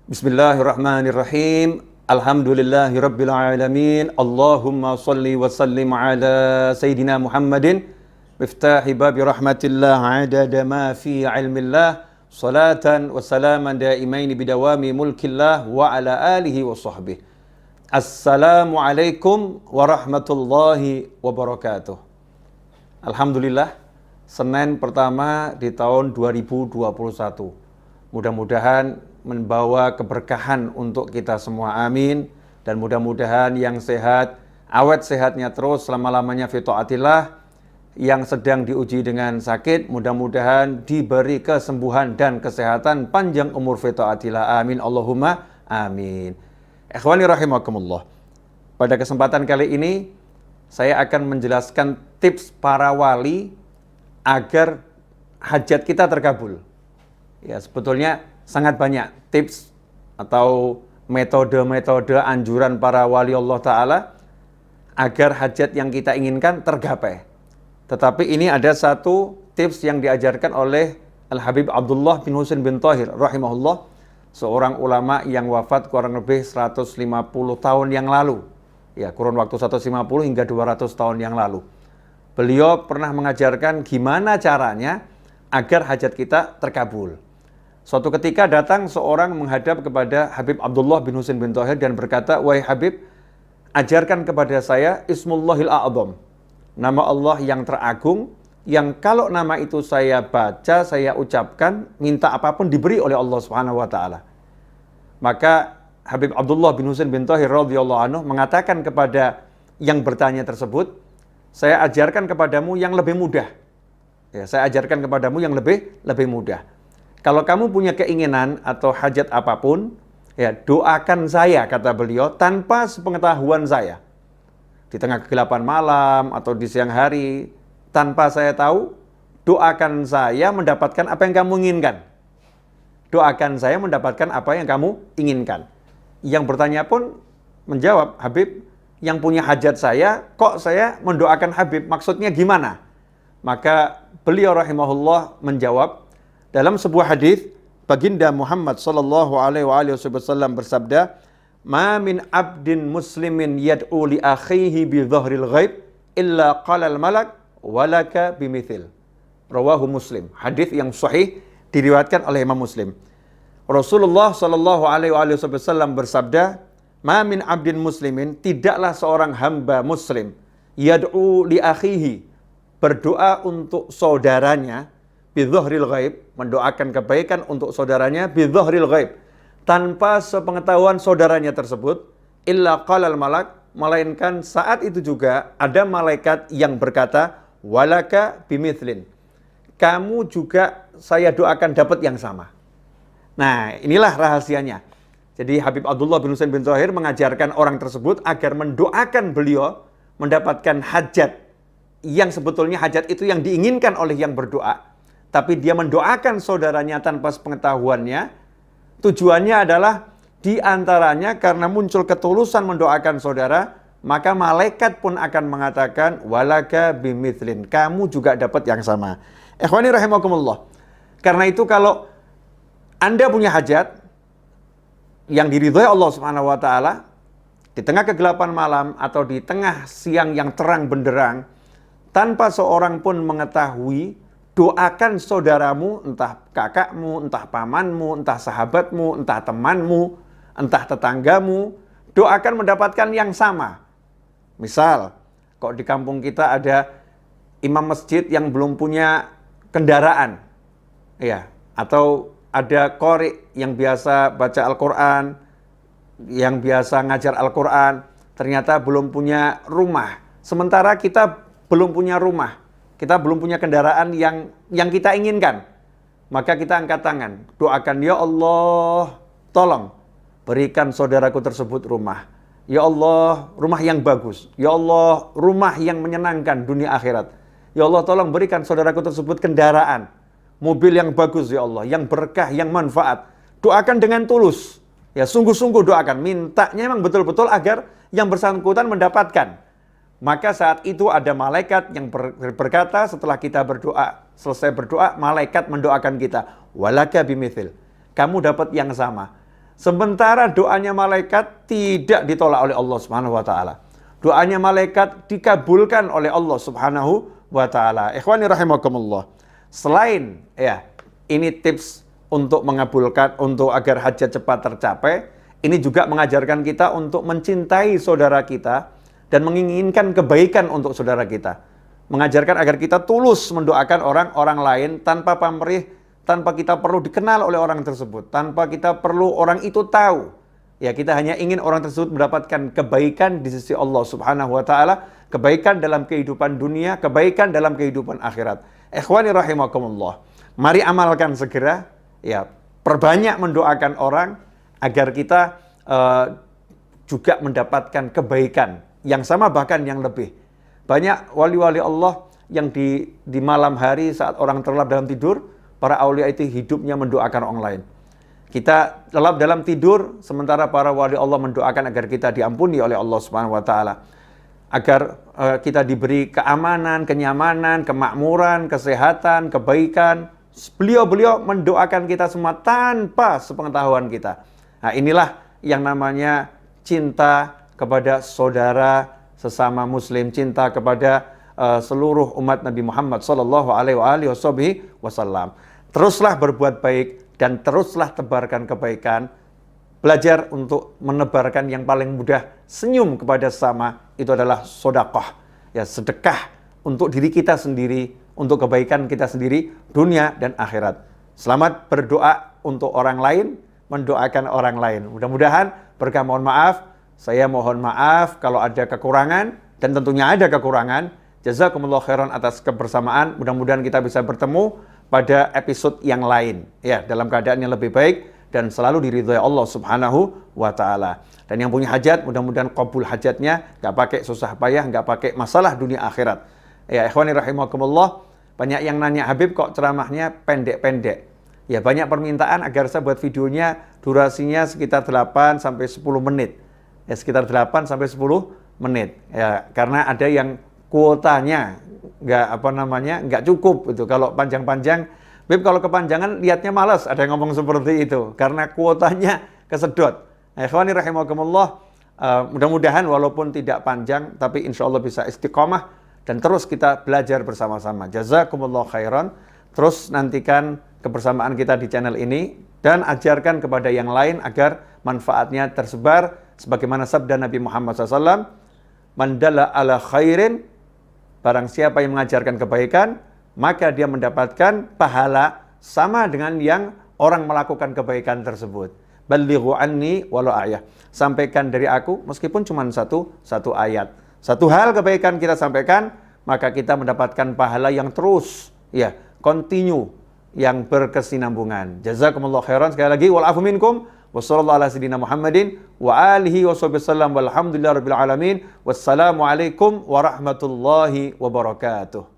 Bismillahirrahmanirrahim. Alhamdulillahirabbil alamin. Allahumma shalli wa sallim ala sayidina Muhammadin miftahi babi rahmatillah adada ma fi ilmillah salatan wa salaman daimaini bidawami mulkillah wa ala alihi wa sahbihi. Assalamualaikum warahmatullahi wabarakatuh. Alhamdulillah, Senin pertama di tahun 2021. Mudah-mudahan membawa keberkahan untuk kita semua, amin. Dan mudah-mudahan yang sehat, awet sehatnya terus selama-lamanya fi taatillah. Yang sedang diuji dengan sakit, mudah-mudahan diberi kesembuhan dan kesehatan, panjang umur fi taatillah, amin. Allahumma amin. Ikhwani rahimakumullah. Pada kesempatan kali ini, saya akan menjelaskan tips para wali agar hajat kita terkabul. Ya, sebetulnya sangat banyak tips atau metode-metode anjuran para wali Allah Ta'ala agar hajat yang kita inginkan tergapai. Tetapi ini ada satu tips yang diajarkan oleh Al-Habib Abdullah bin Husain bin Thahir rahimahullah, seorang ulama yang wafat kurang lebih 150 tahun yang lalu. Ya, kurun waktu 150 hingga 200 tahun yang lalu. Beliau pernah mengajarkan gimana caranya agar hajat kita terkabul. Suatu ketika datang seorang menghadap kepada Habib Abdullah bin Husain bin Thahir dan berkata, "Wahai Habib, ajarkan kepada saya Ismullahil A'zam, nama Allah yang teragung, yang kalau nama itu saya baca, saya ucapkan, minta apapun diberi oleh Allah Subhanahu wa taala." Maka Habib Abdullah bin Husain bin Thahir radhiyallahu anhu mengatakan kepada yang bertanya tersebut, "Saya ajarkan kepadamu yang lebih mudah." Ya, saya ajarkan kepadamu yang lebih mudah. Kalau kamu punya keinginan atau hajat apapun, ya doakan saya, kata beliau, tanpa sepengetahuan saya. Di tengah kegelapan malam atau di siang hari, tanpa saya tahu, doakan saya mendapatkan apa yang kamu inginkan. Doakan saya mendapatkan apa yang kamu inginkan. Yang bertanya pun menjawab, "Habib, yang punya hajat saya, kok saya mendoakan Habib? Maksudnya gimana?" Maka beliau rahimahullah menjawab, dalam sebuah hadis, baginda Muhammad sallallahu alaihi wasallam bersabda, "Ma min abdin muslimin yad'u li akhihi bi dhahril ghaib illa qala al malak walaka bimithil." Rawahu Muslim. Hadis yang sahih diriwayatkan oleh Imam Muslim. Rasulullah sallallahu alaihi wasallam bersabda, "Ma min abdin muslimin," tidaklah seorang hamba muslim, yad'u li akhihi, berdoa untuk saudaranya, bidzahril ghaib, mendoakan kebaikan untuk saudaranya, bidzahril ghaib, tanpa sepengetahuan saudaranya tersebut, illa qalal malak, melainkan saat itu juga ada malaikat yang berkata, walaka bimithlin, kamu juga saya doakan dapat yang sama. Nah, inilah rahasianya. Jadi Habib Abdullah bin Husain bin Thahir mengajarkan orang tersebut agar mendoakan beliau mendapatkan hajat yang sebetulnya hajat itu yang diinginkan oleh yang berdoa, tapi dia mendoakan saudaranya tanpa sepengetahuannya. Tujuannya adalah diantaranya karena muncul ketulusan mendoakan saudara, maka malaikat pun akan mengatakan, walaka bimithlin, kamu juga dapat yang sama. Ikhwani rahimakumullah. Karena itu kalau Anda punya hajat yang diridhai Allah Subhanahu wa taala, di tengah kegelapan malam atau di tengah siang yang terang benderang, tanpa seorang pun mengetahui, doakan saudaramu, entah kakakmu, entah pamanmu, entah sahabatmu, entah temanmu, entah tetanggamu, doakan mendapatkan yang sama. Misal, kok di kampung kita ada imam masjid yang belum punya kendaraan, ya, atau ada qori yang biasa baca Al-Quran, yang biasa ngajar Al-Quran, ternyata belum punya rumah. Sementara kita belum punya rumah, kita belum punya kendaraan yang kita inginkan, maka kita angkat tangan, doakan, ya Allah, tolong berikan saudaraku tersebut rumah. Ya Allah, rumah yang bagus. Ya Allah, rumah yang menyenangkan dunia akhirat. Ya Allah, tolong berikan saudaraku tersebut kendaraan, mobil yang bagus ya Allah, yang berkah, yang manfaat. Doakan dengan tulus. Ya, sungguh-sungguh doakan, mintanya memang betul-betul agar yang bersangkutan mendapatkan. Maka saat itu ada malaikat yang berkata setelah kita berdoa, selesai berdoa, malaikat mendoakan kita. Walaka bimithil. Kamu dapat yang sama. Sementara doanya malaikat tidak ditolak oleh Allah Subhanahu wa taala. Doanya malaikat dikabulkan oleh Allah Subhanahu wa taala. Ikhwani rahimakumullah. Selain ini tips untuk mengabulkan, untuk agar hajat cepat tercapai, ini juga mengajarkan kita untuk mencintai saudara kita dan menginginkan kebaikan untuk saudara kita. Mengajarkan agar kita tulus mendoakan orang-orang lain tanpa pamrih, tanpa kita perlu dikenal oleh orang tersebut, tanpa kita perlu orang itu tahu. Ya, kita hanya ingin orang tersebut mendapatkan kebaikan di sisi Allah Subhanahu wa taala, kebaikan dalam kehidupan dunia, kebaikan dalam kehidupan akhirat. Ikhwani rahimakumullah. Mari amalkan segera, ya, perbanyak mendoakan orang agar kita juga mendapatkan kebaikan yang sama bahkan yang lebih. Banyak wali-wali Allah yang di malam hari saat orang terlelap dalam tidur, para aulia itu hidupnya mendoakan orang lain. Kita lelap dalam tidur, sementara para wali Allah mendoakan agar kita diampuni oleh Allah Subhanahu wa taala. Agar kita diberi keamanan, kenyamanan, kemakmuran, kesehatan, kebaikan. Beliau-beliau mendoakan kita semua tanpa sepengetahuan kita. Nah, inilah yang namanya cinta kepada saudara sesama muslim, cinta kepada seluruh umat Nabi Muhammad sallallahu alaihi wasallam. Teruslah berbuat baik dan teruslah tebarkan kebaikan. Belajar untuk menebarkan yang paling mudah, senyum kepada sesama, itu adalah sedekah. Ya, sedekah untuk diri kita sendiri, untuk kebaikan kita sendiri, dunia dan akhirat. Selamat berdoa untuk orang lain, mendoakan orang lain. Mudah-mudahan berkah. Mohon maaf, saya mohon maaf kalau ada kekurangan, dan tentunya ada kekurangan. Jazakumullah khairan atas kebersamaan. Mudah-mudahan kita bisa bertemu pada episode yang lain, ya, dalam keadaan yang lebih baik dan selalu diridhoi Allah Subhanahu wa taala. Dan yang punya hajat, mudah-mudahan qabul hajatnya, nggak pakai susah payah, nggak pakai masalah dunia akhirat. Ya, ikhwani rahimakumullah, banyak yang nanya, Habib kok ceramahnya pendek-pendek? Ya, banyak permintaan agar saya buat videonya durasinya sekitar 8 sampai 10 menit. Ya, sekitar 8 sampai 10 menit. Ya, karena ada yang kuotanya nggak cukup itu. Kalau panjang-panjang, Bib, kalau kepanjangan lihatnya malas, ada yang ngomong seperti itu karena kuotanya kesedot. Ikhwani rahimakumullah, mudah-mudahan walaupun tidak panjang tapi insya Allah bisa istiqomah dan terus kita belajar bersama-sama. Jazakumullah khairan. Terus nantikan kebersamaan kita di channel ini dan ajarkan kepada yang lain agar manfaatnya tersebar sebagaimana sabda Nabi Muhammad SAW, man dalla ala khairin, barang siapa yang mengajarkan kebaikan, maka dia mendapatkan pahala sama dengan yang orang melakukan kebaikan tersebut. Ballighu anni walau ayah. Sampaikan dari aku meskipun cuma satu ayat. Satu hal kebaikan kita sampaikan, maka kita mendapatkan pahala yang terus, ya, continue, yang berkesinambungan. Jazakumullah khairan. Sekali lagi, wal afu minkum. Wassallallahu ala sayyidina Muhammadin wa alihi wasallam walhamdulillahi rabbil alamin. Wassalamualaikum warahmatullahi wabarakatuh.